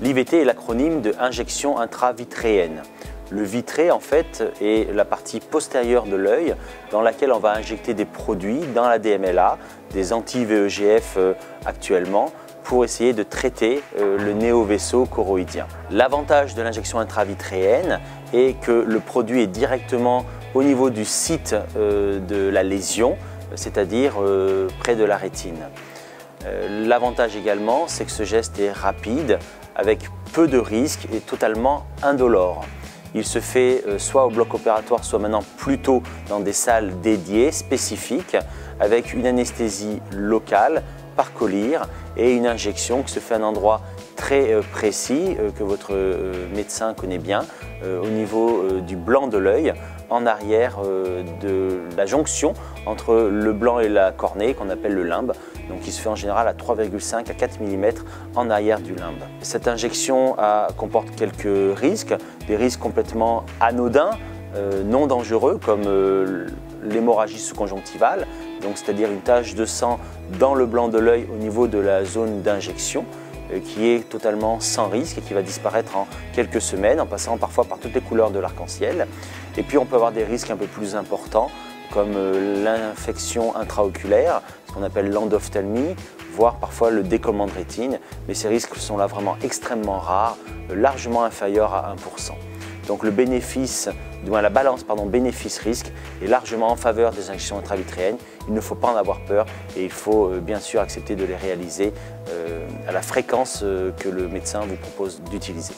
L'IVT est l'acronyme de injection intravitréenne. Le vitré, en fait, est la partie postérieure de l'œil dans laquelle on va injecter des produits dans la DMLA, des anti-VEGF actuellement, pour essayer de traiter le néovaisseau choroïdien. L'avantage de l'injection intravitréenne est que le produit est directement au niveau du site de la lésion, c'est-à-dire près de la rétine. L'avantage également, c'est que ce geste est rapide, avec peu de risques et totalement indolore. Il se fait soit au bloc opératoire, soit maintenant plutôt dans des salles dédiées, spécifiques, avec une anesthésie locale, par collyre, et une injection qui se fait à un endroit très précis, que votre médecin connaît bien, au niveau du blanc de l'œil, en arrière de la jonction entre le blanc et la cornée, qu'on appelle le limbe. Donc il se fait en général à 3,5 à 4 mm en arrière du limbe. Cette injection comporte quelques risques, des risques complètement anodins, non dangereux, comme l'hémorragie sous-conjonctivale, c'est-à-dire une tache de sang dans le blanc de l'œil au niveau de la zone d'injection, qui est totalement sans risque et qui va disparaître en quelques semaines, en passant parfois par toutes les couleurs de l'arc-en-ciel. Et puis on peut avoir des risques un peu plus importants, comme l'infection intraoculaire, ce qu'on appelle l'endophtalmie, voire parfois le décollement de rétine. Mais ces risques sont là vraiment extrêmement rares, largement inférieurs à 1%. Donc le bénéfice, du moins la balance bénéfice-risque est largement en faveur des injections intravitréennes. Il ne faut pas en avoir peur et il faut bien sûr accepter de les réaliser à la fréquence que le médecin vous propose d'utiliser.